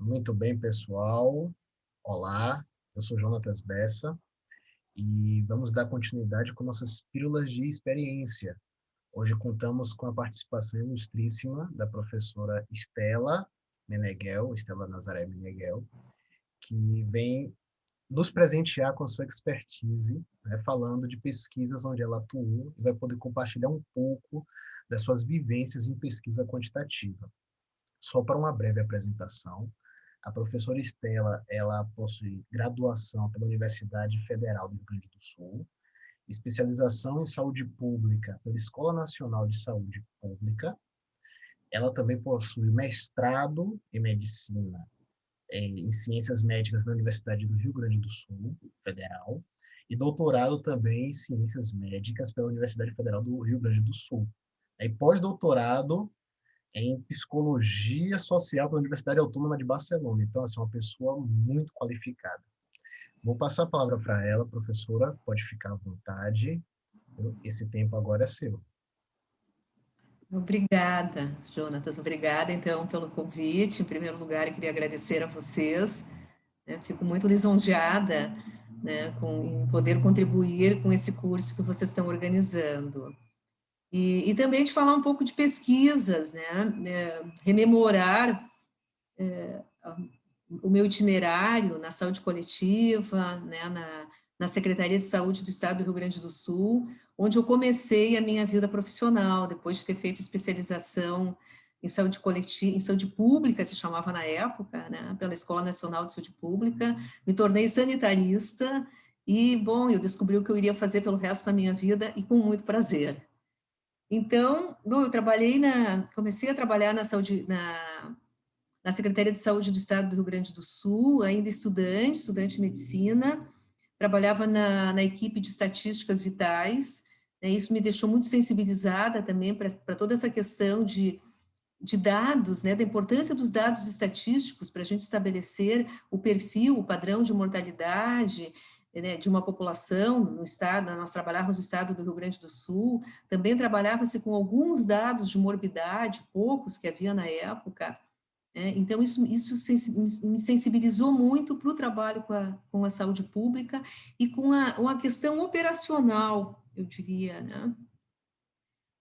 Muito bem, pessoal. Olá, eu sou Jonatas Bessa e vamos dar continuidade com nossas pílulas de experiência. Hoje contamos com a participação ilustríssima da professora Estela Nazaré Meneghel, que vem nos presentear com sua expertise, né, falando de pesquisas onde ela atuou e vai poder compartilhar um pouco das suas vivências em pesquisa quantitativa. Só para uma breve apresentação, a professora Estela, ela possui graduação pela Universidade Federal do Rio Grande do Sul, especialização em saúde pública pela Escola Nacional de Saúde Pública. Ela também possui mestrado em medicina em ciências médicas na Universidade do Rio Grande do Sul, Federal, e doutorado também em ciências médicas pela Universidade Federal do Rio Grande do Sul. E pós-doutorado em psicologia social pela Universidade Autônoma de Barcelona. Então, assim, uma pessoa muito qualificada. Vou passar a palavra para ela, professora, pode ficar à vontade. Esse tempo agora é seu. Obrigada, Jonatas, obrigada, então, pelo convite. Em primeiro lugar, eu queria agradecer a vocês, né? Fico muito lisonjeada, né, em poder contribuir com esse curso que vocês estão organizando. E também de falar um pouco de pesquisas, né, rememorar o meu itinerário na saúde coletiva, né, na Secretaria de Saúde do Estado do Rio Grande do Sul, onde eu comecei a minha vida profissional, depois de ter feito especialização em saúde coletiva, em saúde pública, se chamava na época, né, pela Escola Nacional de Saúde Pública, me tornei sanitarista e, bom, eu descobri o que eu iria fazer pelo resto da minha vida e com muito prazer. Então, bom, comecei a trabalhar na saúde, na Secretaria de Saúde do Estado do Rio Grande do Sul, ainda estudante de medicina, trabalhava na equipe de estatísticas vitais, né, isso me deixou muito sensibilizada também para toda essa questão de dados, né, da importância dos dados estatísticos para a gente estabelecer o perfil, o padrão de mortalidade, né, de uma população no estado. Nós trabalhávamos no estado do Rio Grande do Sul, também trabalhava-se com alguns dados de morbidade, poucos que havia na época. Então, isso me sensibilizou muito para o trabalho com a saúde pública e com uma questão operacional, eu diria, né?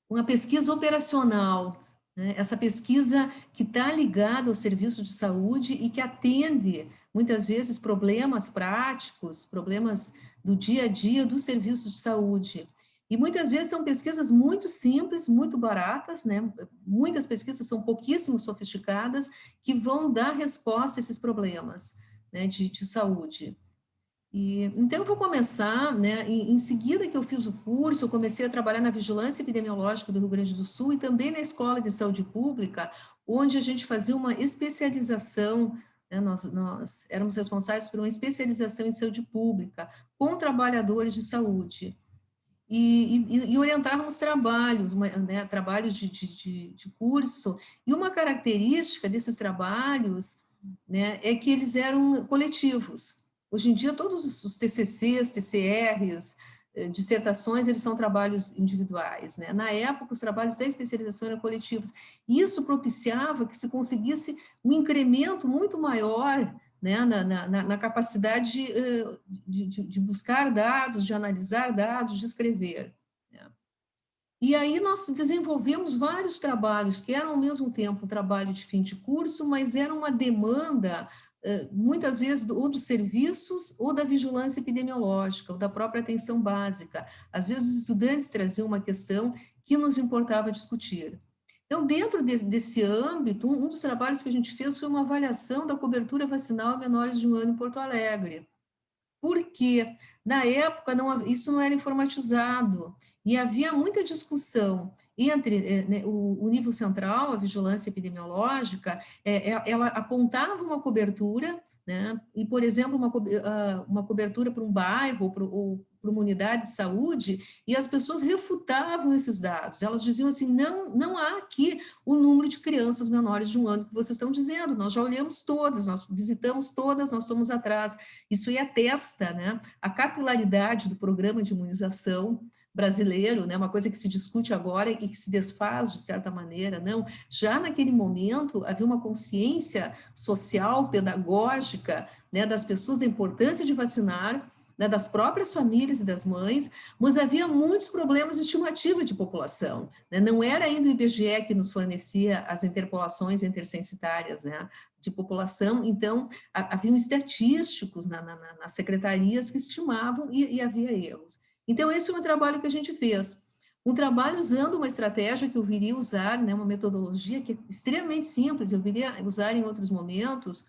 Uma pesquisa operacional, né? Essa pesquisa que está ligada ao serviço de saúde e que atende, muitas vezes, problemas práticos, problemas do dia a dia do serviço de saúde. E muitas vezes são pesquisas muito simples, muito baratas, né? Muitas pesquisas são pouquíssimo sofisticadas, que vão dar resposta a esses problemas, né, de saúde. Então, eu vou começar, né, em seguida que eu fiz o curso, eu comecei a trabalhar na Vigilância Epidemiológica do Rio Grande do Sul e também na Escola de Saúde Pública, onde a gente fazia uma especialização, né, nós éramos responsáveis por uma especialização em saúde pública, com trabalhadores de saúde. E orientávamos trabalhos, né, trabalhos de curso, e uma característica desses trabalhos, né, é que eles eram coletivos. Hoje em dia, todos os TCCs, TCRs, dissertações, eles são trabalhos individuais, né? Na época, os trabalhos da especialização eram coletivos. Isso propiciava que se conseguisse um incremento muito maior, né, na capacidade de buscar dados, de analisar dados, de escrever. Né? E aí nós desenvolvemos vários trabalhos, que eram ao mesmo tempo um trabalho de fim de curso, mas era uma demanda, muitas vezes, ou dos serviços, ou da vigilância epidemiológica, ou da própria atenção básica. Às vezes os estudantes traziam uma questão que nos importava discutir. Então, dentro desse âmbito, um dos trabalhos que a gente fez foi uma avaliação da cobertura vacinal a menores de 1 ano em Porto Alegre. Porque, na época, isso não era informatizado, e havia muita discussão entre né, o nível central, a vigilância epidemiológica, ela apontava uma cobertura, né, e, por exemplo, uma cobertura para um bairro ou para uma unidade de saúde, e as pessoas refutavam esses dados. Elas diziam assim, não há aqui o número de crianças menores de 1 ano que vocês estão dizendo, nós já olhamos todas, nós visitamos todas, nós somos atrás. Isso aí atesta, né, a capilaridade do programa de imunização, brasileiro, né, uma coisa que se discute agora e que se desfaz de certa maneira, não, já naquele momento havia uma consciência social, pedagógica, né, das pessoas da importância de vacinar, né, das próprias famílias e das mães, mas havia muitos problemas de estimativa de população, né, não era ainda o IBGE que nos fornecia as interpolações intercensitárias, né, de população, então haviam estatísticos nas secretarias que estimavam e havia erros. Então, esse é um trabalho que a gente fez. Um trabalho usando uma estratégia que eu viria usar, né, uma metodologia que é extremamente simples, eu viria usar em outros momentos,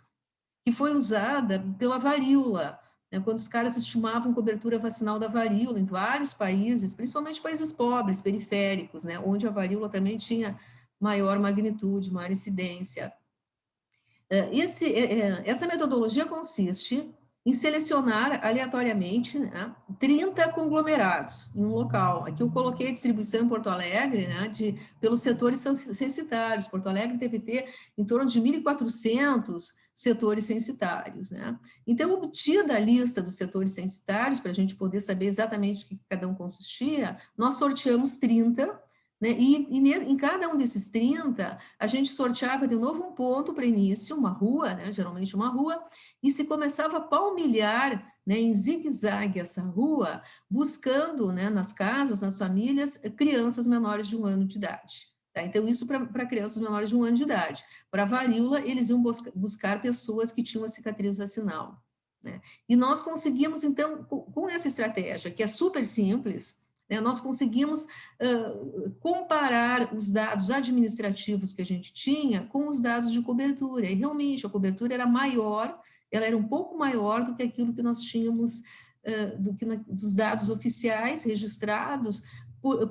que foi usada pela varíola, né, quando os caras estimavam cobertura vacinal da varíola em vários países, principalmente países pobres, periféricos, né, onde a varíola também tinha maior magnitude, maior incidência. Essa metodologia consiste em selecionar aleatoriamente, né, 30 conglomerados em um local. Aqui eu coloquei a distribuição em Porto Alegre, né, pelos setores censitários. Porto Alegre deve ter em torno de 1.400 setores censitários, né? Então, obtida a lista dos setores censitários, para a gente poder saber exatamente o que cada um consistia, nós sorteamos 30, né? Em cada um desses 30, a gente sorteava de novo um ponto para início, uma rua, né? Geralmente uma rua, e se começava a palmilhar, né, em zigue-zague essa rua, buscando, né, nas casas, nas famílias, crianças menores de 1 ano de idade. Tá? Então, isso para crianças menores de 1 ano de idade. Para a varíola, eles iam buscar pessoas que tinham a cicatriz vacinal. Né? E nós conseguimos, então, com essa estratégia, que é super simples, né, nós conseguimos comparar os dados administrativos que a gente tinha com os dados de cobertura. E realmente a cobertura era maior, ela era um pouco maior do que aquilo que nós tínhamos, dos dados oficiais registrados,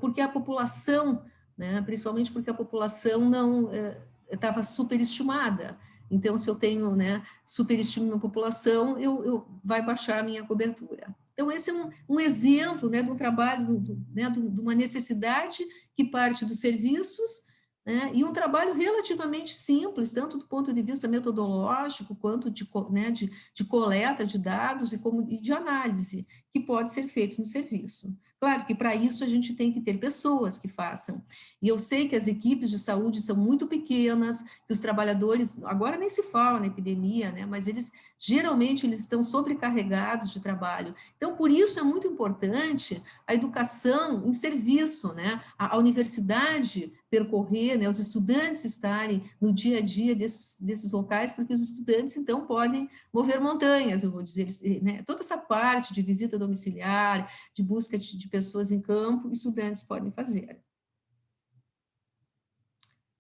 porque a população, né, principalmente porque a população não estava superestimada. Então, se eu tenho, né, superestima a população, vai baixar a minha cobertura. Então, esse é um exemplo, né, de um trabalho, né, de uma necessidade que parte dos serviços, né, e um trabalho relativamente simples, tanto do ponto de vista metodológico, quanto né, de coleta de dados e de análise, que pode ser feito no serviço. Claro que para isso a gente tem que ter pessoas que façam. E eu sei que as equipes de saúde são muito pequenas, que os trabalhadores, agora nem se fala na epidemia, né, mas geralmente eles estão sobrecarregados de trabalho. Então, por isso é muito importante a educação em serviço, né, a universidade percorrer, né, os estudantes estarem no dia a dia desses locais, porque os estudantes, então, podem mover montanhas, eu vou dizer, né, toda essa parte de visita domiciliar, de busca de pessoas em campo, estudantes podem fazer.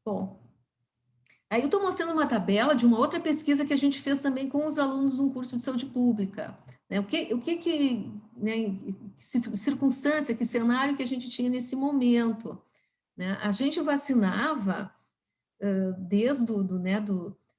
Bom, aí eu estou mostrando uma tabela de uma outra pesquisa que a gente fez também com os alunos de um curso de saúde pública. Né? Né, que circunstância, que cenário que a gente tinha nesse momento. Né? A gente vacinava desde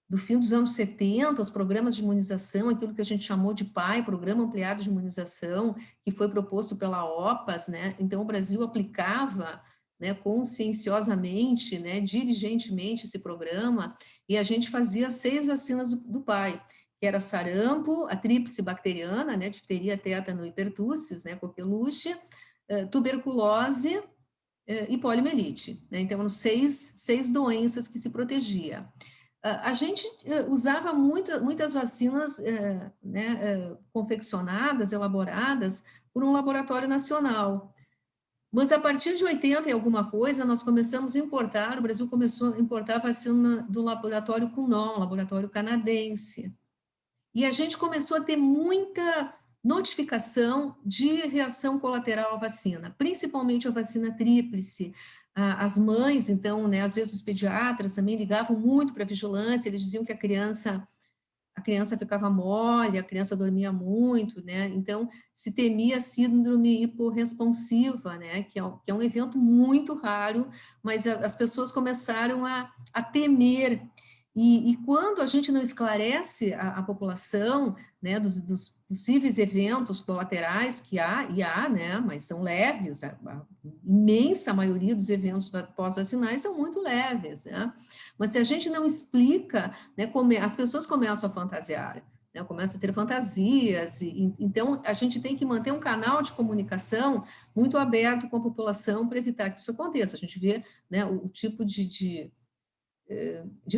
do fim dos anos 70, os programas de imunização, aquilo que a gente chamou de PAI, Programa Ampliado de Imunização, que foi proposto pela OPAS, né? Então o Brasil aplicava, né, conscienciosamente, né, diligentemente esse programa, e a gente fazia 6 vacinas do PAI, que era sarampo, a tríplice bacteriana, né, difteria, tétano e pertussis, né, coqueluche, tuberculose, e poliomielite. Né? Então, eram seis doenças que se protegia. A gente usava muitas vacinas né, confeccionadas, elaboradas por um laboratório nacional. Mas a partir de 80 e alguma coisa, nós começamos a importar, o Brasil começou a importar vacina do laboratório Cunon, laboratório canadense. E a gente começou a ter muita notificação de reação colateral à vacina, principalmente a vacina tríplice. As mães, então, né, às vezes os pediatras também ligavam muito para a vigilância, eles diziam que a criança ficava mole, a criança dormia muito, né, então se temia síndrome hiporresponsiva, né, que é um evento muito raro, mas as pessoas começaram a temer. E quando a gente não esclarece a população, né, dos possíveis eventos colaterais que há, né, mas são leves, a imensa maioria dos eventos pós-vacinais são muito leves, né, mas se a gente não explica, né, as pessoas começam a fantasiar. né, começa a ter fantasias, então a gente tem que manter um canal de comunicação muito aberto com a população para evitar que isso aconteça. A gente vê, né, o tipo de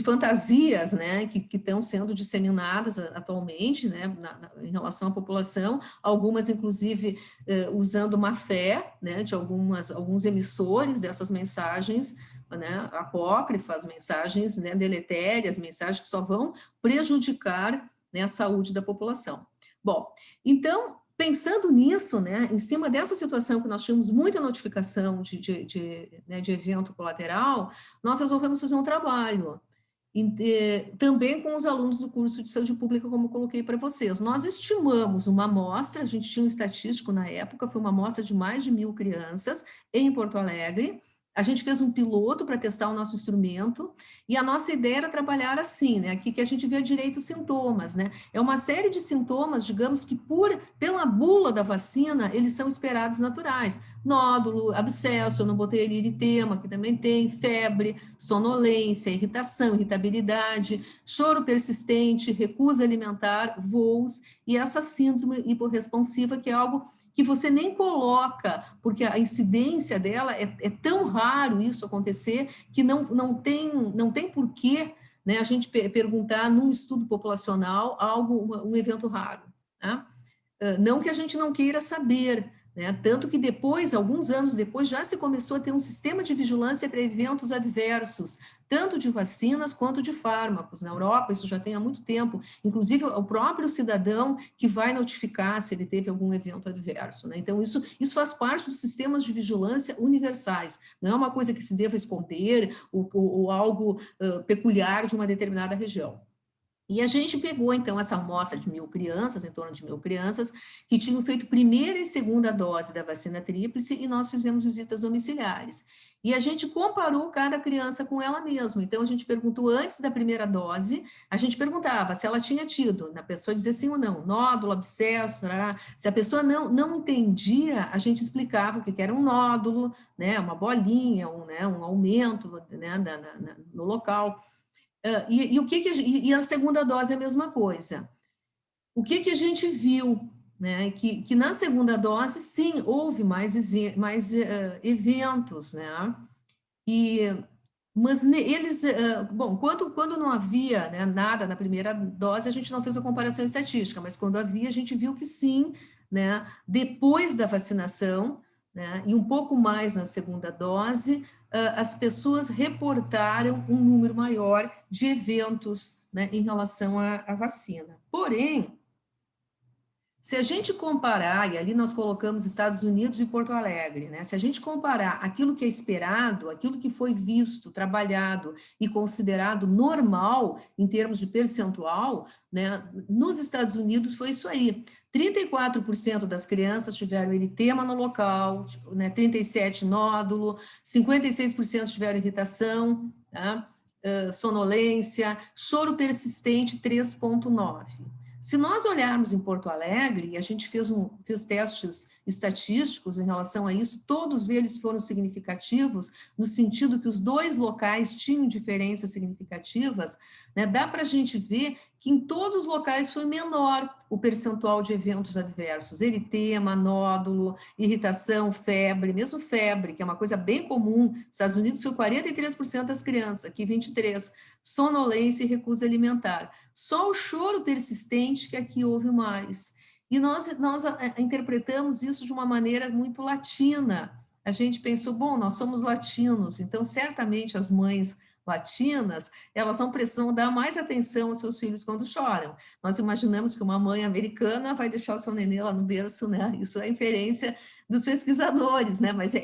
fantasias, né, que estão sendo disseminadas atualmente, né, em relação à população, algumas, inclusive, usando má fé, né, de alguns emissores dessas mensagens, né, apócrifas, mensagens, né, deletérias, mensagens que só vão prejudicar, né, a saúde da população. Bom, então, pensando nisso, né, em cima dessa situação que nós tínhamos muita notificação né, de evento colateral, nós resolvemos fazer um trabalho, também com os alunos do curso de saúde pública, como eu coloquei para vocês. Nós estimamos uma amostra, a gente tinha um estatístico na época, foi uma amostra de mais de 1.000 crianças em Porto Alegre. A gente fez um piloto para testar o nosso instrumento, e a nossa ideia era trabalhar assim, né? Aqui que a gente vê direito os sintomas, né? É uma série de sintomas, digamos que pela bula da vacina, eles são esperados naturais. Nódulo, abscesso, eu não botei ali eritema, que também tem, febre, sonolência, irritação, irritabilidade, choro persistente, recusa alimentar, voos, e essa síndrome hiporresponsiva, que é algo que você nem coloca, porque a incidência dela é tão raro isso acontecer, que não tem porquê, né, a gente perguntar num estudo populacional um evento raro, tá? Não que a gente não queira saber, né? Tanto que depois, alguns anos depois, já se começou a ter um sistema de vigilância para eventos adversos, tanto de vacinas quanto de fármacos. Na Europa, isso já tem há muito tempo, inclusive o próprio cidadão que vai notificar se ele teve algum evento adverso, né? Então, isso faz parte dos sistemas de vigilância universais, não é uma coisa que se deva esconder ou algo peculiar de uma determinada região. E a gente pegou, então, essa amostra de 1.000 crianças, em torno de 1.000 crianças, que tinham feito primeira e segunda dose da vacina tríplice, e nós fizemos visitas domiciliares. E a gente comparou cada criança com ela mesma. Então, a gente perguntou antes da primeira dose, a gente perguntava se ela tinha tido, a pessoa dizia sim ou não, nódulo, abscesso, se a pessoa não entendia, a gente explicava o que era um nódulo, né, uma bolinha, um aumento, né, no local. E a segunda dose é a mesma coisa. O que a gente viu, né? Que na segunda dose, sim, houve mais eventos, né? Mas eles, bom, quando não havia, né, nada na primeira dose, a gente não fez a comparação estatística, mas quando havia, a gente viu que sim, né? Depois da vacinação, né, e um pouco mais na segunda dose, as pessoas reportaram um número maior de eventos, né, em relação à vacina. Porém, se a gente comparar, e ali nós colocamos Estados Unidos e Porto Alegre, né? Se a gente comparar aquilo que é esperado, aquilo que foi visto, trabalhado e considerado normal em termos de percentual, né? Nos Estados Unidos foi isso aí. 34% das crianças tiveram eritema no local, né? 37% nódulo, 56% tiveram irritação, tá? Sonolência, choro persistente 3,9%. Se nós olharmos em Porto Alegre, e a gente fez testes estatísticos em relação a isso, todos eles foram significativos, no sentido que os dois locais tinham diferenças significativas, né? Dá para a gente ver que em todos os locais foi menor o percentual de eventos adversos, eritema, nódulo, irritação, febre, mesmo febre, que é uma coisa bem comum. Nos Estados Unidos foi 43% das crianças, aqui 23%, sonolência e recusa alimentar. Só o choro persistente que aqui houve mais. E nós interpretamos isso de uma maneira muito latina. A gente pensou, bom, nós somos latinos, então certamente as mães latinas, elas precisam dar mais atenção aos seus filhos quando choram. Nós imaginamos que uma mãe americana vai deixar o seu nenê lá no berço, né? Isso é inferência dos pesquisadores, né? Mas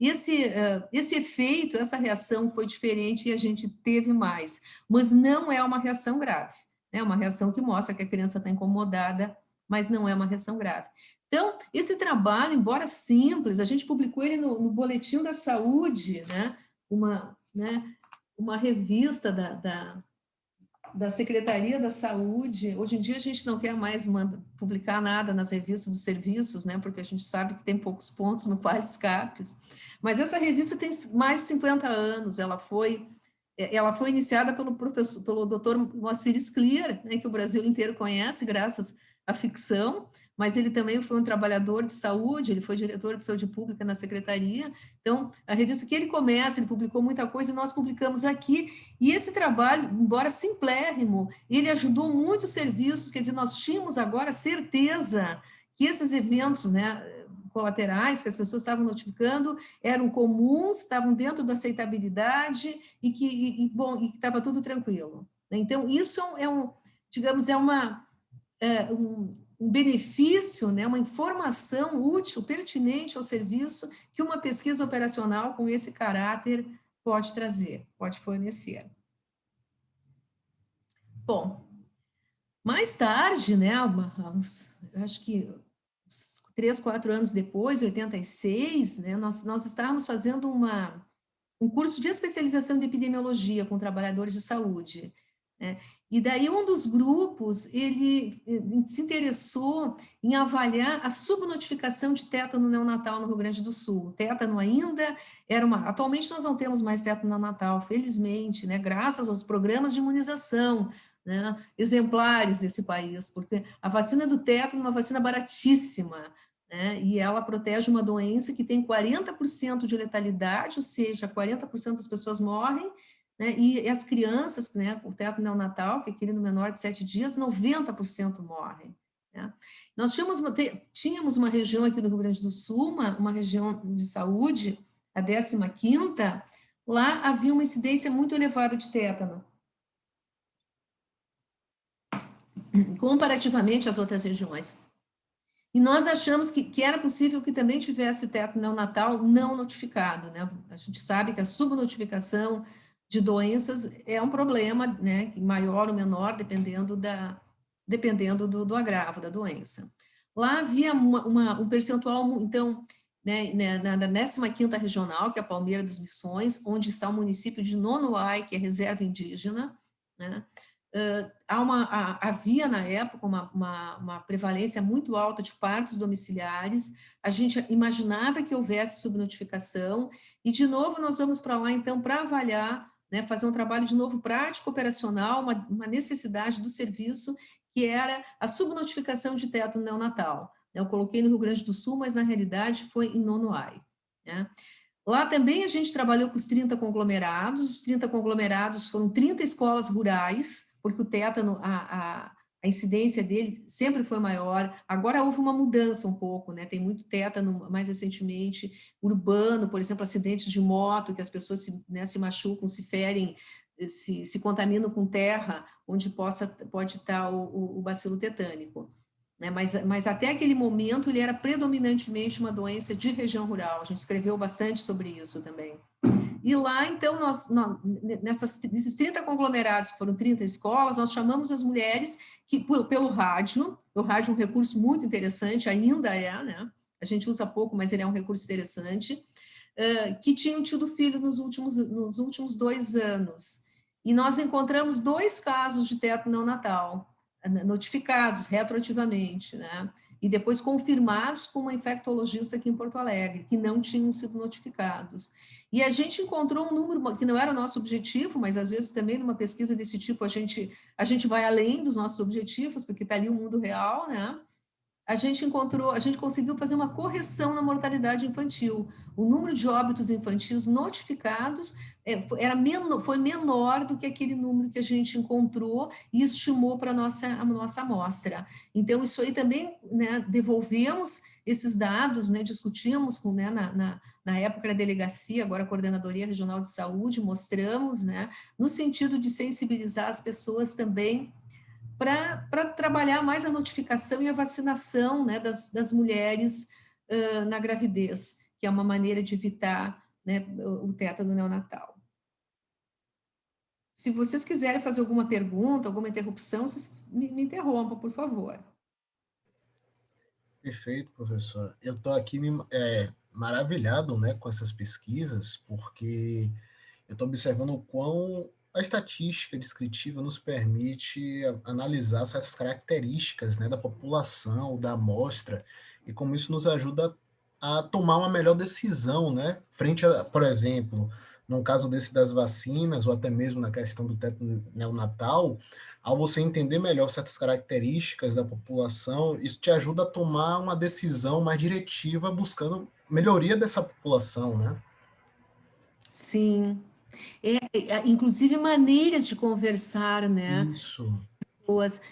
esse efeito, essa reação foi diferente e a gente teve mais. Mas não é uma reação grave. É uma reação que mostra que a criança está incomodada, mas não é uma reação grave. Então, esse trabalho, embora simples, a gente publicou ele no Boletim da Saúde, né? Uma revista da Secretaria da Saúde. Hoje em dia a gente não quer mais publicar nada nas revistas dos serviços, né? Porque a gente sabe que tem poucos pontos no Qualiscapes. Mas essa revista tem mais de 50 anos, ela foi ela foi iniciada pelo Dr. Moacir Scliar, né, que o Brasil inteiro conhece, graças à ficção, mas ele também foi um trabalhador de saúde, ele foi diretor de saúde pública na secretaria. Então, a revista que ele começa, ele publicou muita coisa, e nós publicamos aqui, e esse trabalho, embora simplérrimo, ele ajudou muitos serviços, quer dizer, nós tínhamos agora certeza que esses eventos, né, colaterais que as pessoas estavam notificando eram comuns, estavam dentro da aceitabilidade e que estava tudo tranquilo. Então, isso digamos, um benefício, né, uma informação útil, pertinente ao serviço que uma pesquisa operacional com esse caráter pode trazer, pode fornecer. Bom, mais tarde, né, acho que 3, 4 anos depois, em 86, né, nós estávamos fazendo um curso de especialização de epidemiologia com trabalhadores de saúde, né? E daí um dos grupos, ele se interessou em avaliar a subnotificação de tétano neonatal no Rio Grande do Sul. O tétano ainda atualmente nós não temos mais tétano neonatal, felizmente, né, graças aos programas de imunização, né, exemplares desse país, porque a vacina do tétano é uma vacina baratíssima, né, e ela protege uma doença que tem 40% de letalidade, ou seja, 40% das pessoas morrem, né, e as crianças, né, o tétano neonatal, que é aquele no menor de 7 dias, 90% morrem. Né. Nós tínhamos uma região aqui do Rio Grande do Sul, uma região de saúde, a 15ª, lá havia uma incidência muito elevada de tétano, comparativamente às outras regiões. E nós achamos que era possível que também tivesse tétano neonatal não notificado, né? A gente sabe que a subnotificação de doenças é um problema, né? Maior ou menor, dependendo do agravo da doença. Lá havia um percentual, então, né, na 15ª regional, que é a Palmeira dos Missões, onde está o município de Nonoai, que é reserva indígena, né? Havia, na época, uma prevalência muito alta de partos domiciliares, a gente imaginava que houvesse subnotificação, e, de novo, nós vamos para lá, então, para avaliar, né, fazer um trabalho, de novo, prático, operacional, uma necessidade do serviço, que era a subnotificação de tétano neonatal. Eu coloquei no Rio Grande do Sul, mas, na realidade, foi em Nonoai, né? Lá também a gente trabalhou com os 30 conglomerados, os 30 conglomerados foram 30 escolas rurais, porque o tétano, a incidência dele sempre foi maior. Agora houve uma mudança um pouco, né? Tem muito tétano, mais recentemente, urbano, por exemplo, acidentes de moto, que as pessoas se machucam, se ferem, se contaminam com terra, onde pode estar o bacilo tetânico. Né? Mas até aquele momento ele era predominantemente uma doença de região rural. A gente escreveu bastante sobre isso também. E lá, então, nesses 30 conglomerados, foram 30 escolas, nós chamamos as mulheres que, pelo rádio, o rádio é um recurso muito interessante, ainda é, né? A gente usa pouco, mas ele é um recurso interessante, que tinham tido filho nos últimos 2 anos. E nós encontramos 2 casos de tétano neonatal, notificados retroativamente, né? E depois confirmados com uma infectologista aqui em Porto Alegre, que não tinham sido notificados. E a gente encontrou um número, que não era o nosso objetivo, mas às vezes também numa pesquisa desse tipo a gente vai além dos nossos objetivos, porque está ali o mundo real, né? A gente conseguiu fazer uma correção na mortalidade infantil. O número de óbitos infantis notificados foi menor do que aquele número que a gente encontrou e estimou para a nossa amostra. Então, isso aí também, né, devolvemos esses dados, né, discutimos né, na época a delegacia, agora a Coordenadoria Regional de Saúde, mostramos, né, no sentido de sensibilizar as pessoas também para trabalhar mais a notificação e a vacinação, né, das mulheres na gravidez, que é uma maneira de evitar, né, o tétano neonatal. Se vocês quiserem fazer alguma pergunta, alguma interrupção, vocês me interrompam, por favor. Perfeito, professor. Eu estou aqui maravilhado, né, com essas pesquisas, porque eu estou observando o quão a estatística descritiva nos permite analisar essas características, né, da população, da amostra, e como isso nos ajuda a tomar uma melhor decisão, né, frente a, por exemplo, no caso desse das vacinas, ou até mesmo na questão do teto neonatal, ao você entender melhor certas características da população, isso te ajuda a tomar uma decisão mais diretiva, buscando melhoria dessa população, né? Sim. Inclusive maneiras de conversar, né? Isso.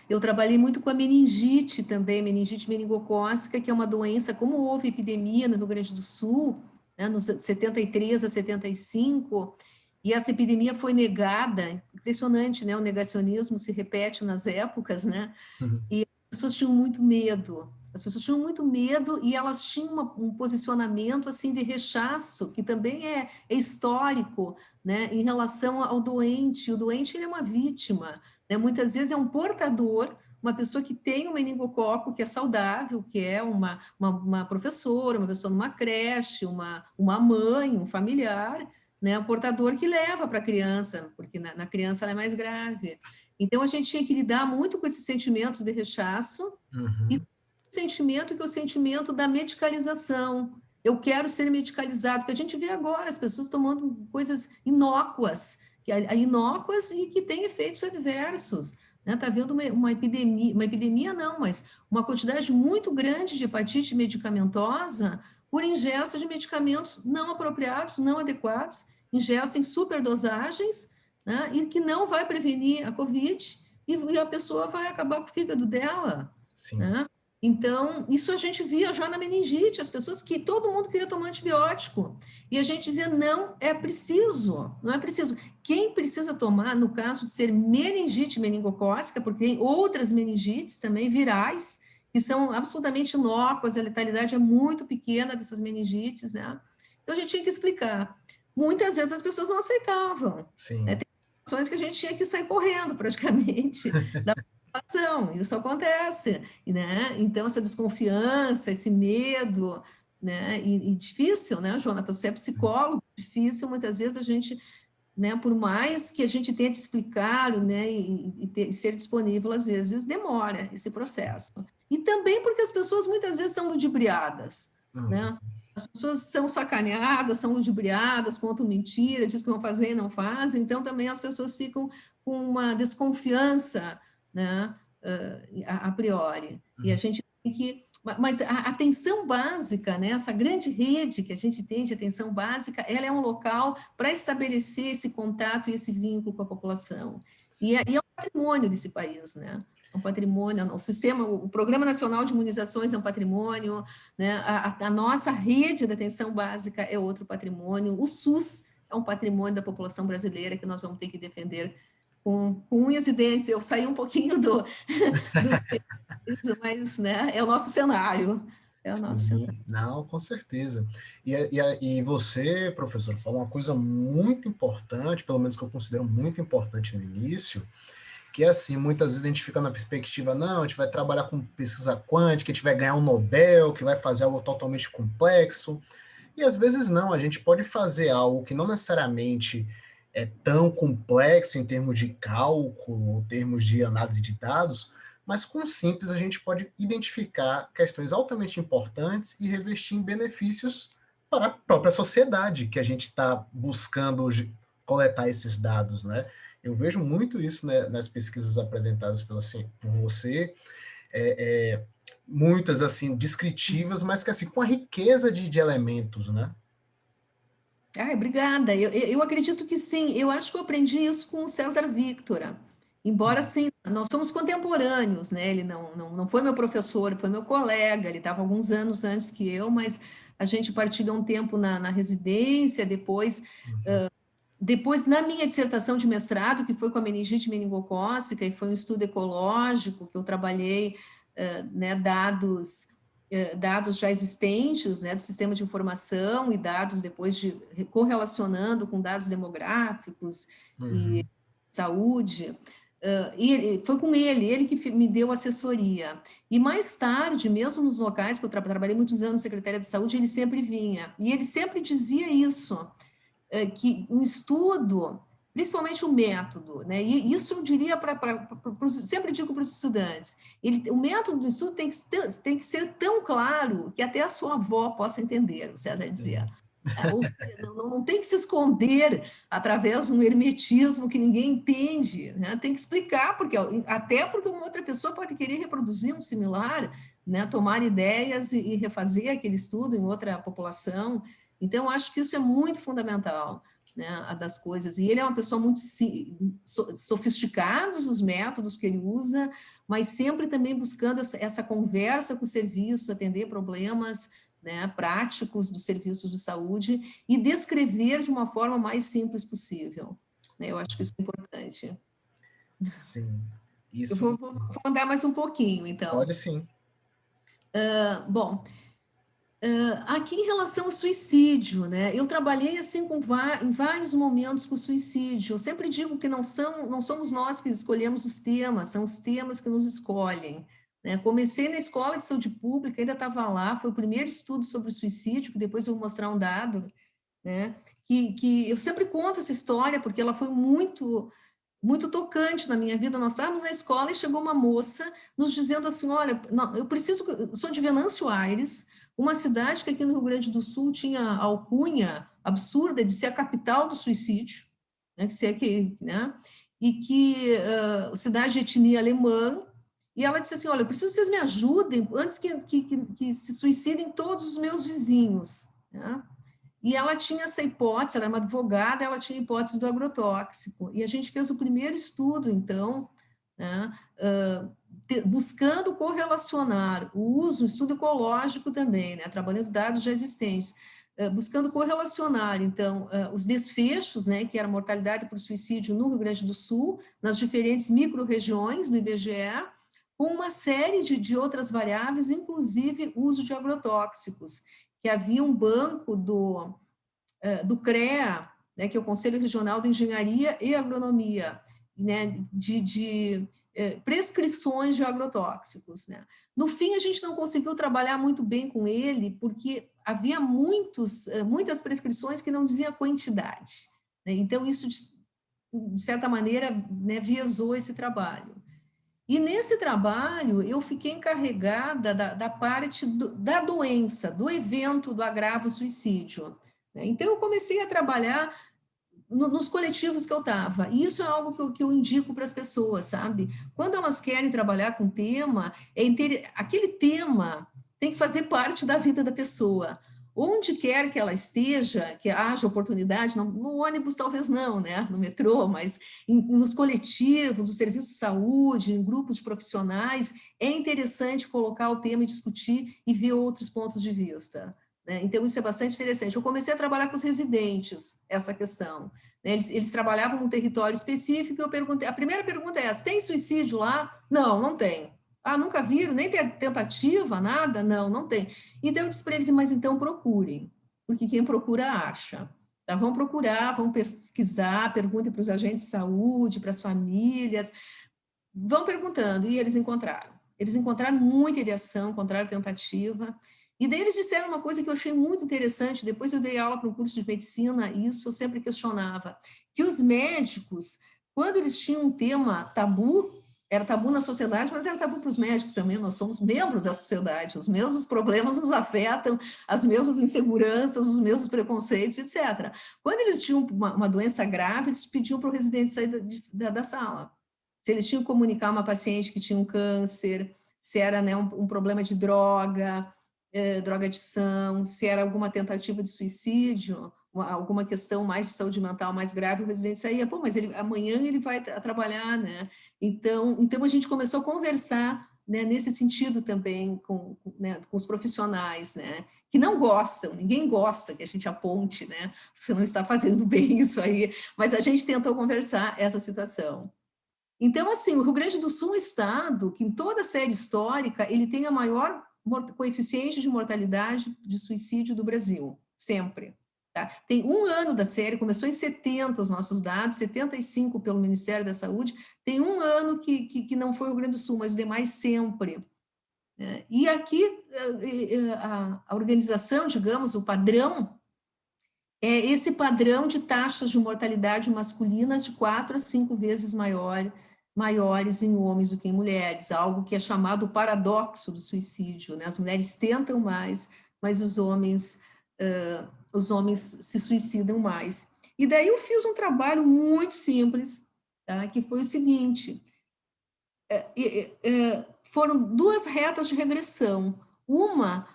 Eu trabalhei muito com a meningite também, meningite meningocócica, que é uma doença, como houve epidemia no Rio Grande do Sul, né, nos 73 a 75, e essa epidemia foi negada, impressionante, né? O negacionismo se repete nas épocas, né? Uhum. E as pessoas tinham muito medo. As pessoas tinham muito medo e elas tinham um posicionamento assim de rechaço, que também é histórico, né, em relação ao doente. O doente ele é uma vítima, né? Muitas vezes é um portador, uma pessoa que tem um meningococo, que é saudável, que é uma professora, uma pessoa numa creche, uma mãe, um familiar, né? O portador que leva para a criança, porque na criança ela é mais grave. Então, a gente tinha que lidar muito com esses sentimentos de rechaço e Uhum. com o sentimento que é o sentimento da medicalização. Eu quero ser medicalizado, que a gente vê agora as pessoas tomando coisas inócuas, inócuas e que têm efeitos adversos. Está havendo uma epidemia não, mas uma quantidade muito grande de hepatite medicamentosa por ingesta de medicamentos não apropriados, não adequados, ingesta em superdosagens, né, e que não vai prevenir a Covid, e a pessoa vai acabar com o fígado dela, Sim. né? Então, isso a gente via já na meningite, as pessoas que todo mundo queria tomar antibiótico, e a gente dizia, não é preciso, não é preciso. Quem precisa tomar, no caso de ser meningite meningocócica, porque tem outras meningites também virais, que são absolutamente inócuas, a letalidade é muito pequena dessas meningites, né? Então, a gente tinha que explicar. Muitas vezes as pessoas não aceitavam, né? Sim. Tem situações que a gente tinha que sair correndo, praticamente, da população, isso acontece, né? Então, essa desconfiança, esse medo, né? E difícil, né, Jonathan? Você é psicólogo, difícil, muitas vezes a gente, né, por mais que a gente tente explicar, né, e ser disponível, às vezes demora esse processo. E também porque as pessoas muitas vezes são ludibriadas, Uhum. né? As pessoas são sacaneadas, são ludibriadas, contam mentira, dizem que vão fazer e não fazem, então também as pessoas ficam com uma desconfiança, né, a priori. E a Uhum. gente tem que. Mas a atenção básica, né, essa grande rede que a gente tem de atenção básica, ela é um local para estabelecer esse contato e esse vínculo com a população. E é um patrimônio desse país, né? É um patrimônio, o sistema, o Programa Nacional de Imunizações é um patrimônio, né? A nossa rede de atenção básica é outro patrimônio, o SUS é um patrimônio da população brasileira que nós vamos ter que defender com unhas e dentes. Eu saí um pouquinho do mas, né, é o nosso cenário, é o nosso cenário. Sim, não, com certeza. E você, professor, falou uma coisa muito importante, pelo menos que eu considero muito importante no início, que é assim, muitas vezes a gente fica na perspectiva, não, a gente vai trabalhar com pesquisa quântica, a gente vai ganhar um Nobel, que vai fazer algo totalmente complexo, e às vezes não, a gente pode fazer algo que não necessariamente é tão complexo em termos de cálculo, ou termos de análise de dados, mas com o simples a gente pode identificar questões altamente importantes e revestir em benefícios para a própria sociedade que a gente está buscando coletar esses dados, né? Eu vejo muito isso, né, nas pesquisas apresentadas por você, é, é, muitas assim descritivas, mas que assim com a riqueza de elementos, né? Obrigada. Eu acredito que sim. Eu acho que eu aprendi isso com o César Victora. Embora, sim, nós somos contemporâneos, né? Ele não foi meu professor, foi meu colega. Ele estava alguns anos antes que eu, mas a gente partilhou um tempo na residência. Uhum. Depois, na minha dissertação de mestrado, que foi com a meningite meningocócica, e foi um estudo ecológico, que eu trabalhei, né, dados já existentes, né, do sistema de informação e dados depois de correlacionando com dados demográficos e Uhum. saúde, e foi com ele que me deu assessoria. E mais tarde, mesmo nos locais que eu trabalhei muitos anos Secretaria de Saúde, ele sempre vinha, e ele sempre dizia isso, que um estudo, principalmente o método, né? E isso eu diria sempre digo para os estudantes, o método do estudo tem que ser tão claro que até a sua avó possa entender, o César dizia. Sim. Ou seja, não tem que se esconder através de um hermetismo que ninguém entende, né? Tem que explicar, até porque uma outra pessoa pode querer reproduzir um similar, né? Tomar ideias e refazer aquele estudo em outra população. Então, acho que isso é muito fundamental, né, das coisas. E ele é uma pessoa muito sofisticada nos métodos que ele usa, mas sempre também buscando essa conversa com o serviço, atender problemas, né, práticos dos serviços de saúde e descrever de uma forma mais simples possível. Né? Eu acho que isso é importante. Sim. Eu Isso vou andar mais um pouquinho, então. pode sim. Bom, aqui em relação ao suicídio, né? Eu trabalhei assim em vários momentos com suicídio. Eu sempre digo que não somos nós que escolhemos os temas, são os temas que nos escolhem. Né? Comecei na escola de saúde pública, ainda estava lá, foi o primeiro estudo sobre o suicídio, que depois eu vou mostrar um dado, né? Que eu sempre conto essa história porque ela foi muito tocante na minha vida. Nós estávamos na escola e chegou uma moça nos dizendo assim, olha, não, eu sou de Venâncio Aires, uma cidade que aqui no Rio Grande do Sul tinha a alcunha absurda de ser a capital do suicídio, né, né, e que cidade de etnia alemã, e ela disse assim, olha, eu preciso que vocês me ajudem antes que se suicidem todos os meus vizinhos, né? E ela tinha essa hipótese, ela era uma advogada, ela tinha a hipótese do agrotóxico. E a gente fez o primeiro estudo, então, né, buscando correlacionar o uso, um estudo ecológico também, né, trabalhando dados já existentes, buscando correlacionar, então, os desfechos, né, que era a mortalidade por suicídio no Rio Grande do Sul, nas diferentes micro-regiões do IBGE, com uma série de outras variáveis, inclusive o uso de agrotóxicos, que havia um banco do CREA, né, que é o Conselho Regional de Engenharia e Agronomia, né, de prescrições de agrotóxicos. Né. No fim, a gente não conseguiu trabalhar muito bem com ele, porque havia muitas prescrições que não diziam quantidade. Né. Então, isso, de certa maneira, né, viesou esse trabalho. E nesse trabalho, eu fiquei encarregada da parte da doença, do evento do agravo suicídio. Né? Então, eu comecei a trabalhar nos coletivos que eu estava. E isso é algo que eu indico para as pessoas, sabe? Quando elas querem trabalhar com tema, aquele tema tem que fazer parte da vida da pessoa. Onde quer que ela esteja, que haja oportunidade, no ônibus talvez não, né? No metrô, mas nos coletivos, no serviço de saúde, em grupos de profissionais, é interessante colocar o tema e discutir e ver outros pontos de vista. Né? Então, isso é bastante interessante. Eu comecei a trabalhar com os residentes, essa questão. Né? Eles trabalhavam num território específico, eu perguntei, a primeira pergunta é essa, tem suicídio lá? Não, não tem. Ah, nunca viram? Nem tentativa, nada? Não, não tem. Então, eu disse para eles, mas então procurem, porque quem procura acha. Tá? Vão procurar, vão pesquisar, perguntem para os agentes de saúde, para as famílias, vão perguntando, e eles encontraram. Eles encontraram muita ideação, encontraram tentativa, e daí eles disseram uma coisa que eu achei muito interessante, depois eu dei aula para um curso de medicina, e isso eu sempre questionava, que os médicos, quando eles tinham um tema tabu, era tabu na sociedade, mas era tabu para os médicos também, nós somos membros da sociedade, os mesmos problemas nos afetam, as mesmas inseguranças, os mesmos preconceitos, etc. Quando eles tinham uma doença grave, eles pediam para o residente sair da sala. Se eles tinham que comunicar uma paciente que tinha um câncer, se era, né, um problema de drogadição, se era alguma tentativa de suicídio, alguma questão mais de saúde mental mais grave, o residente saía, pô, mas amanhã ele vai trabalhar, né? Então a gente começou a conversar, né, nesse sentido também né, com os profissionais, né? Que não gostam, ninguém gosta que a gente aponte, né? Você não está fazendo bem isso aí, mas a gente tentou conversar essa situação. Então, assim, o Rio Grande do Sul é um estado que, em toda a série histórica, ele tem a maior coeficiente de mortalidade de suicídio do Brasil, sempre. Tá? Tem um ano da série, começou em 70 os nossos dados, 75 pelo Ministério da Saúde, tem um ano que não foi o Rio Grande do Sul, mas os demais sempre. E aqui, a organização, digamos, o padrão, é esse padrão de taxas de mortalidade masculinas de 4 a 5 vezes maiores em homens do que em mulheres, algo que é chamado paradoxo do suicídio, né? As mulheres tentam mais, mas os homens os homens se suicidam mais. E daí eu fiz um trabalho muito simples, tá? Que foi o seguinte, foram 2 retas de regressão, uma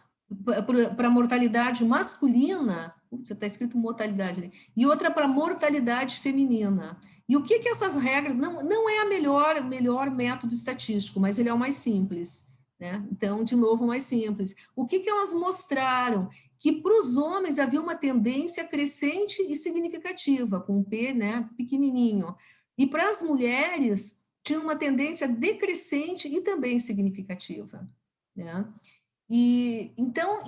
para a mortalidade masculina, você está escrito mortalidade, né? E outra para a mortalidade feminina. E o que essas regras, não é o melhor método estatístico, mas ele é o mais simples, né? Então, de novo, o mais simples. O que elas mostraram? Que para os homens havia uma tendência crescente e significativa, com o P, né, pequenininho. E para as mulheres, tinha uma tendência decrescente e também significativa, né? E então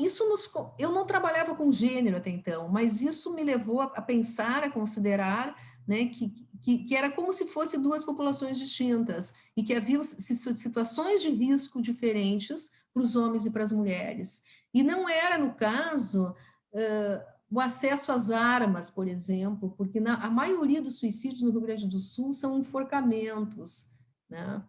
eu não trabalhava com gênero até então, mas isso me levou a pensar, a considerar, né, que era como se fossem 2 populações distintas e que havia situações de risco diferentes para os homens e para as mulheres. E não era, no caso, o acesso às armas, por exemplo, porque a maioria dos suicídios no Rio Grande do Sul são enforcamentos, né?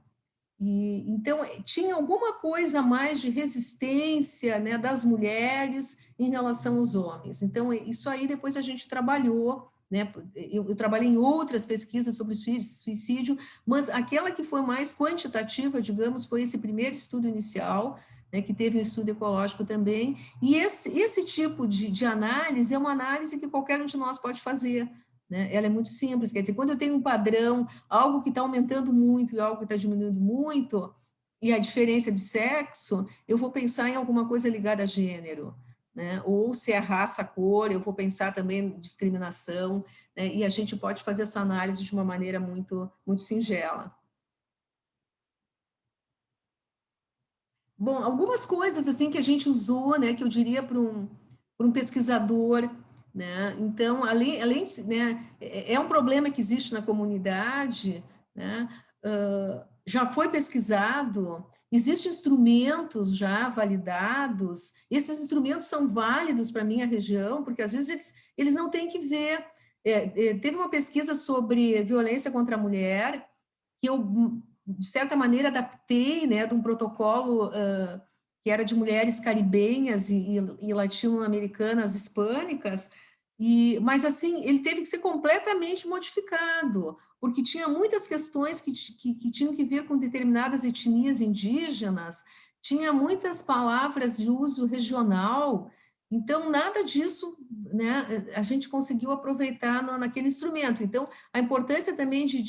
E, então, tinha alguma coisa a mais de resistência, né, das mulheres em relação aos homens. Então, isso aí depois a gente trabalhou, né, eu trabalhei em outras pesquisas sobre suicídio, mas aquela que foi mais quantitativa, digamos, foi esse primeiro estudo inicial, né, que teve um estudo ecológico também, e esse tipo de análise é uma análise que qualquer um de nós pode fazer, né? Ela é muito simples, quer dizer, quando eu tenho um padrão, algo que está aumentando muito e algo que está diminuindo muito, e a diferença de sexo, eu vou pensar em alguma coisa ligada a gênero, né? Ou se é raça, cor, eu vou pensar também em discriminação, né? E a gente pode fazer essa análise de uma maneira muito, muito singela. Bom, algumas coisas assim que a gente usou, né, que eu diria para um pesquisador, né? Então, além de, né, é um problema que existe na comunidade, né? Já foi pesquisado, existem instrumentos já validados, esses instrumentos são válidos para a minha região, porque às vezes eles não têm que ver. Teve uma pesquisa sobre violência contra a mulher, que eu, de certa maneira, adaptei, né, de um protocolo que era de mulheres caribenhas e latino-americanas hispânicas, mas, assim, ele teve que ser completamente modificado, porque tinha muitas questões que tinham que ver com determinadas etnias indígenas, tinha muitas palavras de uso regional, então, nada disso, né, a gente conseguiu aproveitar naquele instrumento. Então, a importância também de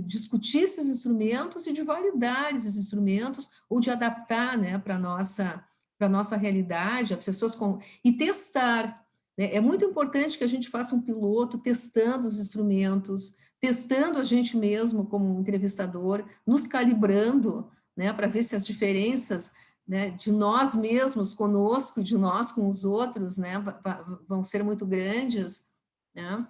discutir esses instrumentos e de validar esses instrumentos ou de adaptar, né, para a nossa realidade, as pessoas e testar, né? É muito importante que a gente faça um piloto testando os instrumentos, testando a gente mesmo como entrevistador, nos calibrando, né, para ver se as diferenças, né, de nós mesmos conosco, de nós com os outros, né, vão ser muito grandes, né?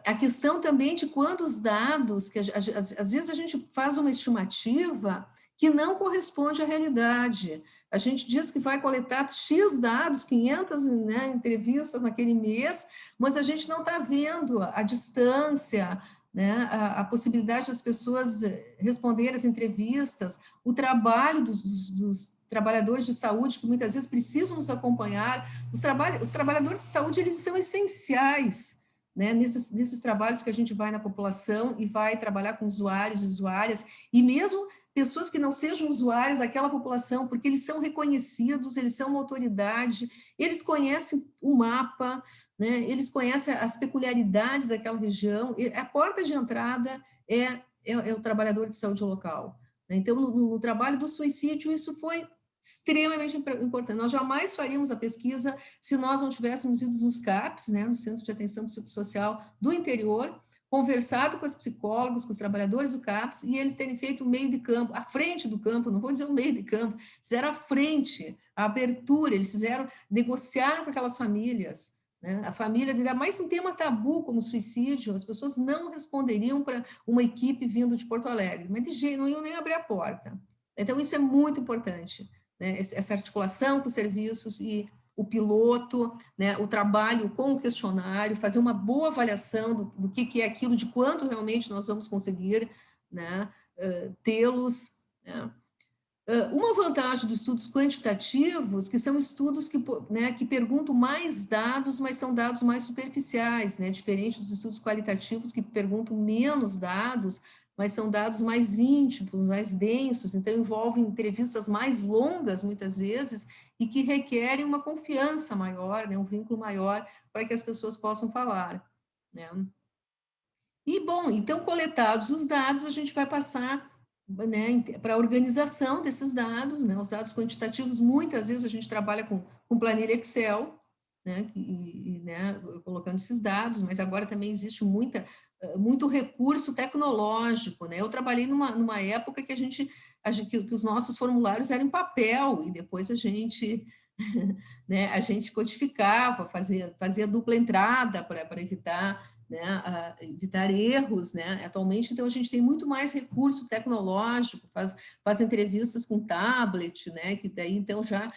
A questão também de quantos dados, que às vezes a gente faz uma estimativa que não corresponde à realidade. A gente diz que vai coletar X dados, 500, né, entrevistas naquele mês, mas a gente não está vendo a distância, né, a possibilidade das pessoas responderem às entrevistas, o trabalho dos trabalhadores de saúde, que muitas vezes precisam nos acompanhar. Os trabalhadores de saúde, eles são essenciais, né, nesses trabalhos que a gente vai na população e vai trabalhar com usuários e usuárias, e mesmo pessoas que não sejam usuários daquela população, porque eles são reconhecidos, eles são uma autoridade, eles conhecem o mapa, né, eles conhecem as peculiaridades daquela região, a porta de entrada é o trabalhador de saúde local. Né? Então, no trabalho do suicídio, isso foi extremamente importante. Nós jamais faríamos a pesquisa se nós não tivéssemos ido nos CAPs, né, no Centro de Atenção Psicossocial do interior, conversado com os psicólogos, com os trabalhadores do CAPS, e eles terem feito o meio de campo, a frente do campo, não vou dizer o meio de campo, fizeram a frente, a abertura, eles negociaram com aquelas famílias, né, a famílias, ainda mais um tema tabu como suicídio, as pessoas não responderiam para uma equipe vindo de Porto Alegre, mas de jeito, não iam nem abrir a porta. Então, isso é muito importante, né, essa articulação com os serviços e o piloto, né, o trabalho com o questionário, fazer uma boa avaliação do que é aquilo, de quanto realmente nós vamos conseguir, né, tê-los. Né. Uma vantagem dos estudos quantitativos, que são estudos que, né, que perguntam mais dados, mas são dados mais superficiais, né, diferente dos estudos qualitativos, que perguntam menos dados, mas são dados mais íntimos, mais densos, então envolvem entrevistas mais longas, muitas vezes, e que requerem uma confiança maior, né, um vínculo maior, para que as pessoas possam falar, né. E, bom, então, coletados os dados, a gente vai passar, né, para a organização desses dados, né, os dados quantitativos, muitas vezes a gente trabalha com planilha Excel, né, né, colocando esses dados, mas agora também existe muito recurso tecnológico, né, eu trabalhei numa época que que os nossos formulários eram em papel, e depois a gente, né, a gente codificava, fazia dupla entrada para evitar, né, evitar erros, né? Atualmente, então, a gente tem muito mais recurso tecnológico, faz entrevistas com tablet, né? Que daí, então, já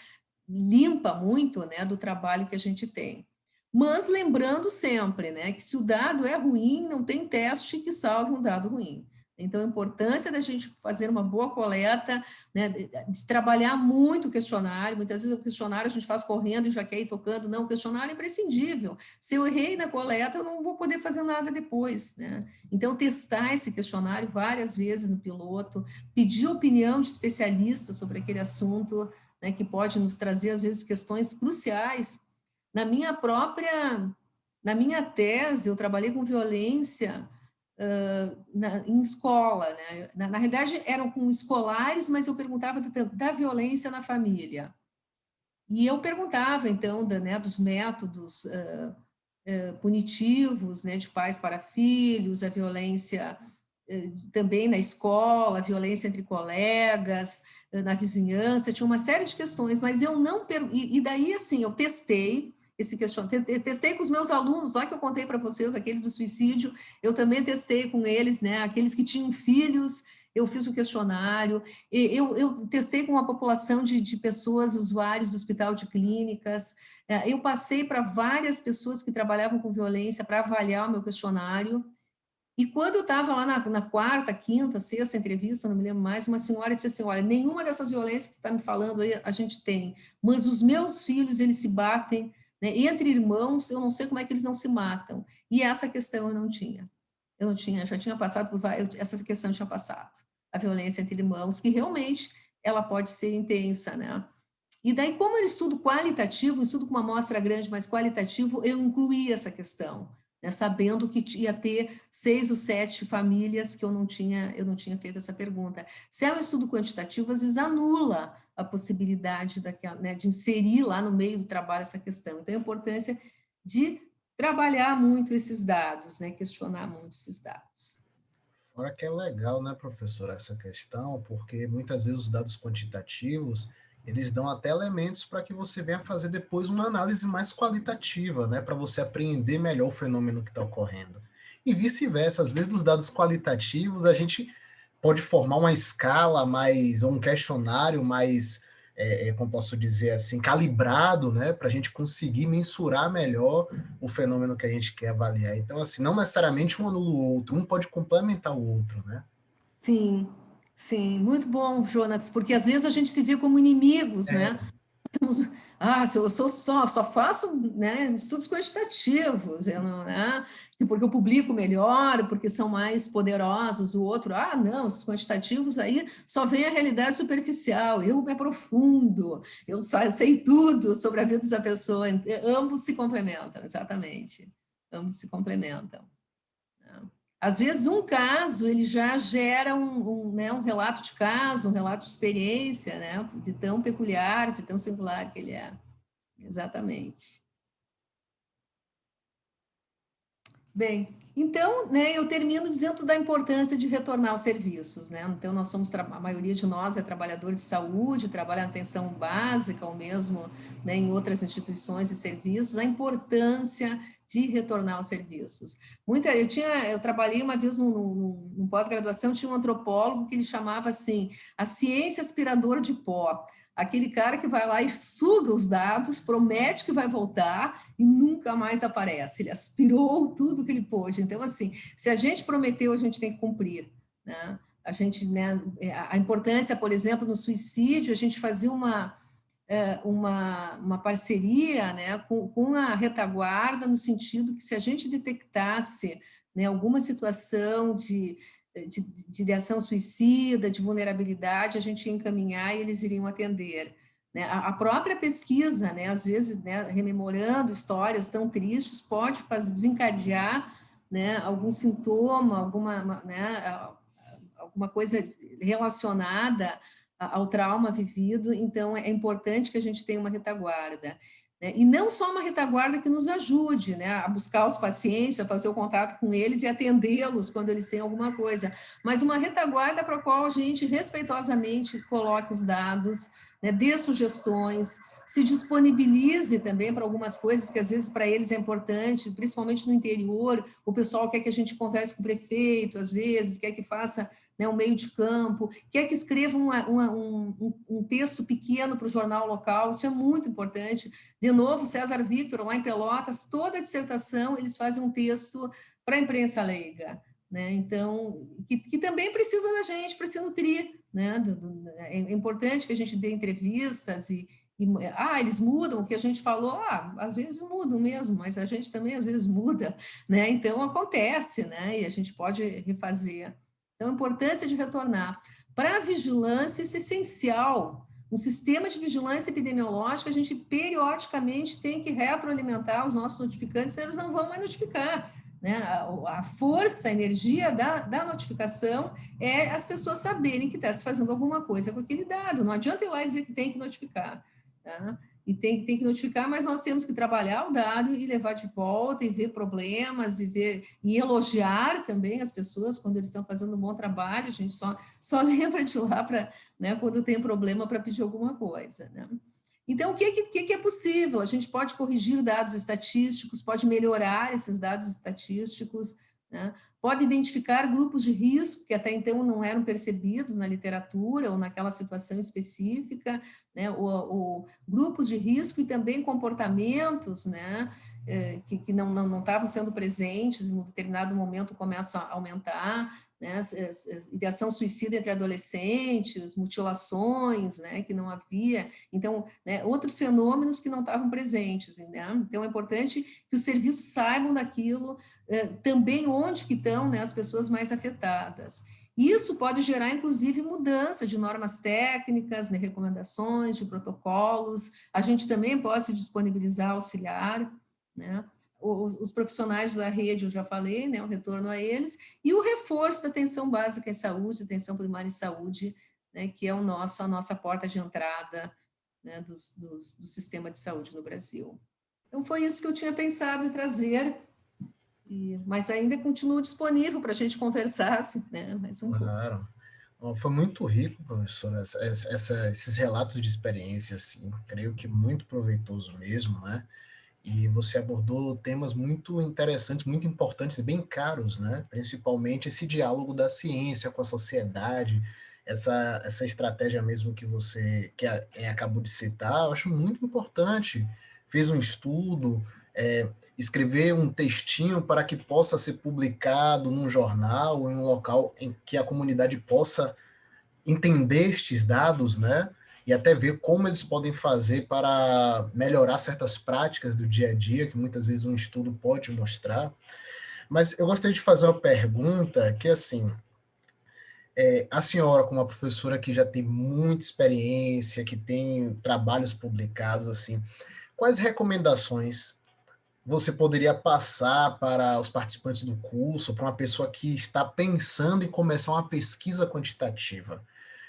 limpa muito, né, do trabalho que a gente tem. Mas lembrando sempre, né, que se o dado é ruim, não tem teste que salve um dado ruim. Então, a importância da gente fazer uma boa coleta, né, de trabalhar muito o questionário. Muitas vezes o questionário a gente faz correndo e já quer ir tocando. Não, o questionário é imprescindível. Se eu errei na coleta, eu não vou poder fazer nada depois, né? Então, testar esse questionário várias vezes no piloto, pedir opinião de especialistas sobre aquele assunto, né, que pode nos trazer, às vezes, questões cruciais. Na minha tese, eu trabalhei com violência em escola, né? Na realidade, eram com escolares, mas eu perguntava da violência na família. E eu perguntava, então, né, dos métodos punitivos, né, de pais para filhos, a violência também na escola, a violência entre colegas, na vizinhança, tinha uma série de questões, mas eu não... E daí, assim, eu testei esse questionário, testei com os meus alunos, lá que eu contei para vocês, aqueles do suicídio, eu também testei com eles, né, aqueles que tinham filhos, eu fiz o questionário, eu testei com a população de pessoas, usuários do hospital de clínicas, eu passei para várias pessoas que trabalhavam com violência para avaliar o meu questionário, e quando eu estava lá na quarta, quinta, sexta entrevista, não me lembro mais, uma senhora disse assim, olha, nenhuma dessas violências que você está me falando aí a gente tem, mas os meus filhos, eles se batem, né, entre irmãos, eu não sei como é que eles não se matam. E essa questão eu não tinha. Eu não tinha, já tinha passado por várias, essa questão tinha passado. A violência entre irmãos, que realmente ela pode ser intensa, né? E daí, como eu estudo qualitativo, estudo com uma amostra grande, mas qualitativo, eu incluí essa questão, né, sabendo que ia ter 6 ou 7 famílias que eu não tinha feito essa pergunta. Se é um estudo quantitativo, às vezes anula a possibilidade daquela, né, de inserir lá no meio do trabalho essa questão. Então, a importância de trabalhar muito esses dados, né, questionar muito esses dados. Fora que é legal, né, professora, essa questão, porque muitas vezes os dados quantitativos, eles dão até elementos para que você venha fazer depois uma análise mais qualitativa, né, para você apreender melhor o fenômeno que está ocorrendo. E vice-versa, às vezes dos dados qualitativos a gente pode formar uma escala mais, ou um questionário mais, como posso dizer assim, calibrado, né, para a gente conseguir mensurar melhor o fenômeno que a gente quer avaliar. Então, assim, não necessariamente um anula o outro, um pode complementar o outro, né? Sim, sim, muito bom, Jonas, porque às vezes a gente se vê como inimigos, né? Se eu só faço, né, estudos quantitativos, eu não, né, porque eu publico melhor, porque são mais poderosos, o outro, não, os quantitativos aí só vem a realidade superficial, eu me aprofundo, eu sei tudo sobre a vida dessa pessoa, ambos se complementam, exatamente, ambos se complementam. Às vezes, um caso, ele já gera né, um relato de caso, um relato de experiência, né, de tão peculiar, de tão singular que ele é. Exatamente. Bem, então, né, eu termino dizendo da importância de retornar aos serviços, né? Então, a maioria de nós é trabalhador de saúde, trabalha na atenção básica ou mesmo, né, em outras instituições e serviços, a importância de retornar aos serviços. Eu trabalhei uma vez num pós-graduação, tinha um antropólogo que ele chamava assim, a ciência aspiradora de pó. Aquele cara que vai lá e suga os dados, promete que vai voltar e nunca mais aparece. Ele aspirou tudo que ele pôde. Então, assim, se a gente prometeu, a gente tem que cumprir, né? a gente, né, a importância, por exemplo, no suicídio, a gente fazia uma parceria, né, com a retaguarda, no sentido que se a gente detectasse, né, alguma situação de ação suicida, de vulnerabilidade, a gente ia encaminhar e eles iriam atender. Né? A própria pesquisa, né, às vezes, né, rememorando histórias tão tristes, pode desencadear, né, algum sintoma, alguma coisa relacionada ao trauma vivido, então é importante que a gente tenha uma retaguarda. Né? E não só uma retaguarda que nos ajude, né, a buscar os pacientes, a fazer o contato com eles e atendê-los quando eles têm alguma coisa, mas uma retaguarda para a qual a gente respeitosamente coloque os dados, né, dê sugestões, se disponibilize também para algumas coisas que às vezes para eles é importante, principalmente no interior, o pessoal quer que a gente converse com o prefeito, às vezes, quer que faça, né, um meio de campo, quer que escreva um texto pequeno para o jornal local, isso é muito importante. De novo, César Victor, lá em Pelotas, toda a dissertação, eles fazem um texto para a imprensa leiga, né? Então, que também precisa da gente para se nutrir, né? É importante que a gente dê entrevistas eles mudam o que a gente falou, às vezes mudam mesmo, mas a gente também às vezes muda, né? Então acontece, né? E a gente pode refazer. Então, a importância de retornar. Para a vigilância, isso é essencial. No sistema de vigilância epidemiológica, a gente periodicamente tem que retroalimentar os nossos notificantes, senão eles não vão mais notificar. Né? A força, a energia da notificação é as pessoas saberem que está se fazendo alguma coisa com aquele dado. Não adianta ir lá e dizer que tem que notificar. Tá? E tem que notificar, mas nós temos que trabalhar o dado e levar de volta e ver problemas e elogiar também as pessoas quando eles estão fazendo um bom trabalho. A gente só lembra de lá para, né, quando tem problema para pedir alguma coisa. Né? Então, o que é possível? A gente pode corrigir dados estatísticos, pode melhorar esses dados estatísticos, né? Pode identificar grupos de risco que até então não eram percebidos na literatura ou naquela situação específica, né? Grupos de risco e também comportamentos, né? Que não estavam sendo presentes, em um determinado momento começam a aumentar, né? Ideação suicida entre adolescentes, mutilações, né? Que não havia, então, né? Outros fenômenos que não estavam presentes, né? Então, é importante que os serviços saibam daquilo, também onde que estão, né, as pessoas mais afetadas. Isso pode gerar, inclusive, mudança de normas técnicas, né, recomendações, de protocolos. A gente também pode se disponibilizar, auxiliar, né? Os profissionais da rede, eu já falei, né, o retorno a eles, e o reforço da atenção básica em saúde, atenção primária em saúde, né, que é a nossa porta de entrada, né, do sistema de saúde no Brasil. Então, foi isso que eu tinha pensado em trazer, mas ainda continuo disponível para a gente conversar, né, mais um pouco. Claro. Foi muito rico, professor, esses relatos de experiência, assim, creio que muito proveitoso mesmo, né? E você abordou temas muito interessantes, muito importantes e bem caros, né? Principalmente esse diálogo da ciência com a sociedade, essa estratégia mesmo que você acabou de citar, eu acho muito importante. Fez um estudo, escrever um textinho para que possa ser publicado num jornal ou em um local em que a comunidade possa entender estes dados, né? E até ver como eles podem fazer para melhorar certas práticas do dia a dia, que muitas vezes um estudo pode mostrar. Mas eu gostaria de fazer uma pergunta que, assim, a senhora, como uma professora que já tem muita experiência, que tem trabalhos publicados, assim, quais recomendações você poderia passar para os participantes do curso, para uma pessoa que está pensando em começar uma pesquisa quantitativa?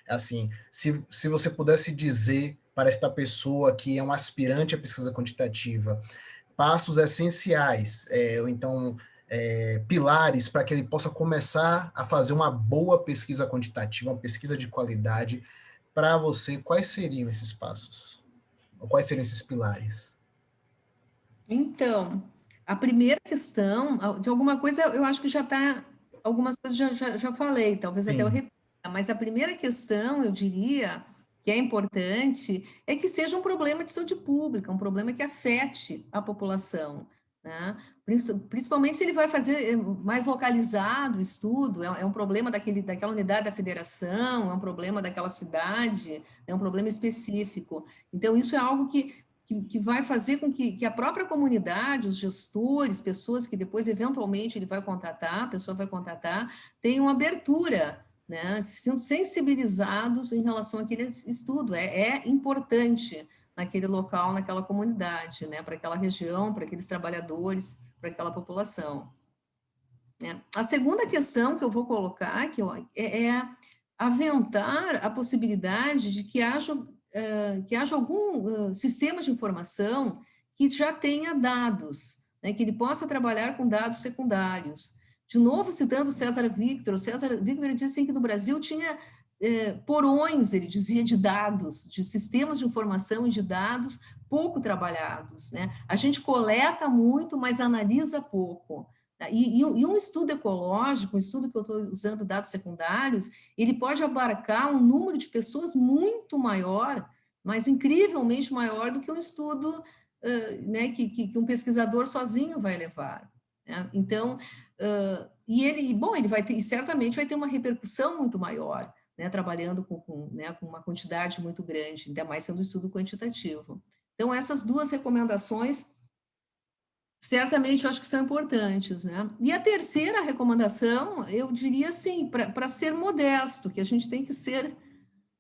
Assim, se você pudesse dizer para esta pessoa que é um aspirante à pesquisa quantitativa, passos essenciais, ou então pilares para que ele possa começar a fazer uma boa pesquisa quantitativa, uma pesquisa de qualidade, para você, quais seriam esses passos? Ou quais seriam esses pilares? Então, a primeira questão, de alguma coisa, eu acho que já está, algumas coisas já falei, talvez até eu Sim, repita, mas a primeira questão, eu diria, que é importante, é que seja um problema de saúde pública, um problema que afete a população. né? Principalmente se ele vai fazer mais localizado o estudo, é um problema daquela unidade da federação, é um problema daquela cidade, é um problema específico. Então, isso é algo que vai fazer com que a própria comunidade, os gestores, pessoas que depois, eventualmente, a pessoa vai contatar, tenham abertura, né? Se sintam sensibilizados em relação àquele estudo. É importante naquele local, naquela comunidade, né? Para aquela região, para aqueles trabalhadores, para aquela população. Né? A segunda questão que eu vou colocar é aventar a possibilidade de que haja algum sistema de informação que já tenha dados, né? Que ele possa trabalhar com dados secundários. De novo, citando César Victor dizia assim que no Brasil tinha porões, ele dizia, de dados, de sistemas de informação e de dados pouco trabalhados, né? A gente coleta muito, mas analisa pouco. E um estudo ecológico, um estudo que eu estou usando dados secundários, ele pode abarcar um número de pessoas muito maior, mas incrivelmente maior do que um estudo né, que um pesquisador sozinho vai levar. Né? Então, ele vai ter, certamente vai ter uma repercussão muito maior, né, trabalhando né, com uma quantidade muito grande, ainda mais sendo um estudo quantitativo. Então, essas duas recomendações, certamente, eu acho que são importantes, né? E a terceira recomendação, eu diria assim, para ser modesto, que a gente tem que ser,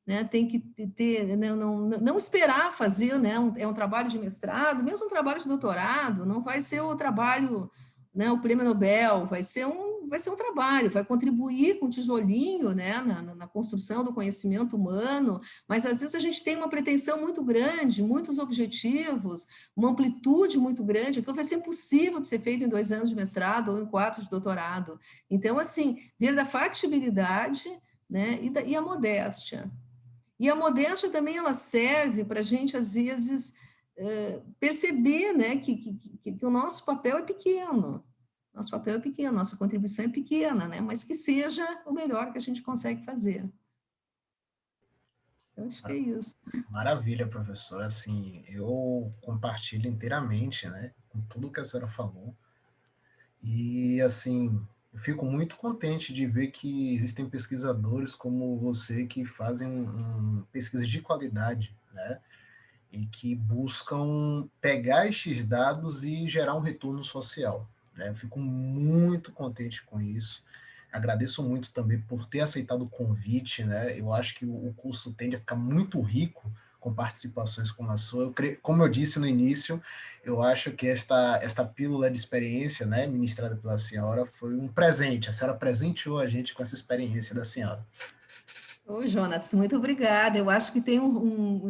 né? Tem que ter, não esperar fazer, né? É um trabalho de mestrado, mesmo um trabalho de doutorado, não vai ser o trabalho, né? O prêmio Nobel, vai ser um trabalho, vai contribuir com um tijolinho, né? Na construção do conhecimento humano, mas às vezes a gente tem uma pretensão muito grande, muitos objetivos, uma amplitude muito grande, que vai ser impossível de ser feito em 2 anos de mestrado ou em 4 de doutorado. Então, assim, ver da factibilidade, né? E a modéstia. E a modéstia também ela serve para a gente, às vezes, perceber, né, que o nosso papel é pequeno. Nosso papel é pequeno, nossa contribuição é pequena, né, mas que seja o melhor que a gente consegue fazer. Eu acho que é isso. Maravilha, professor. Assim, eu compartilho inteiramente, né, com tudo que a senhora falou. E, assim, eu fico muito contente de ver que existem pesquisadores como você que fazem pesquisas de qualidade, né, e que buscam pegar estes dados e gerar um retorno social, né. Eu fico muito contente com isso. Agradeço muito também por ter aceitado o convite, né? Eu acho que o curso tende a ficar muito rico com participações como a sua. Como eu disse no início, eu acho que esta pílula de experiência, né, ministrada pela senhora, foi um presente. A senhora presenteou a gente com essa experiência da senhora. Ô, Jonas, muito obrigada. Eu acho que tem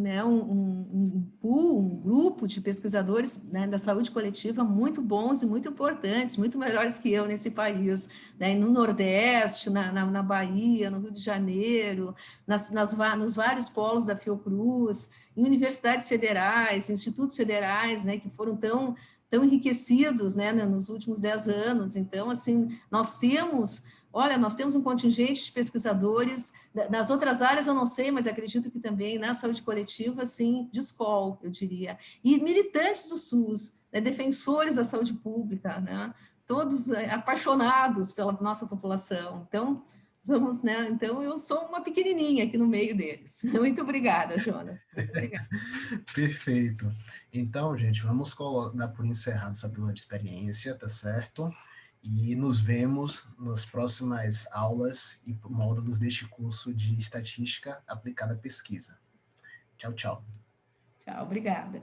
né, um pool, um grupo de pesquisadores, né, da saúde coletiva muito bons e muito importantes, muito melhores que eu nesse país, né, no Nordeste, na Bahia, no Rio de Janeiro, nos vários polos da Fiocruz, em universidades federais, institutos federais, né, que foram tão enriquecidos, né, nos últimos 10 anos. Então, assim, nós temos um contingente de pesquisadores, nas outras áreas eu não sei, mas acredito que também na saúde coletiva, assim, de escola, eu diria. E militantes do SUS, né, defensores da saúde pública, né, todos apaixonados pela nossa população. Então, vamos, né? Então, eu sou uma pequenininha aqui no meio deles. Muito obrigada, Jonas. Muito obrigada. Perfeito. Então, gente, vamos dar por encerrado essa pílula de experiência, tá certo? E nos vemos nas próximas aulas e módulos deste curso de Estatística aplicada à pesquisa. Tchau, tchau. Tchau, obrigada.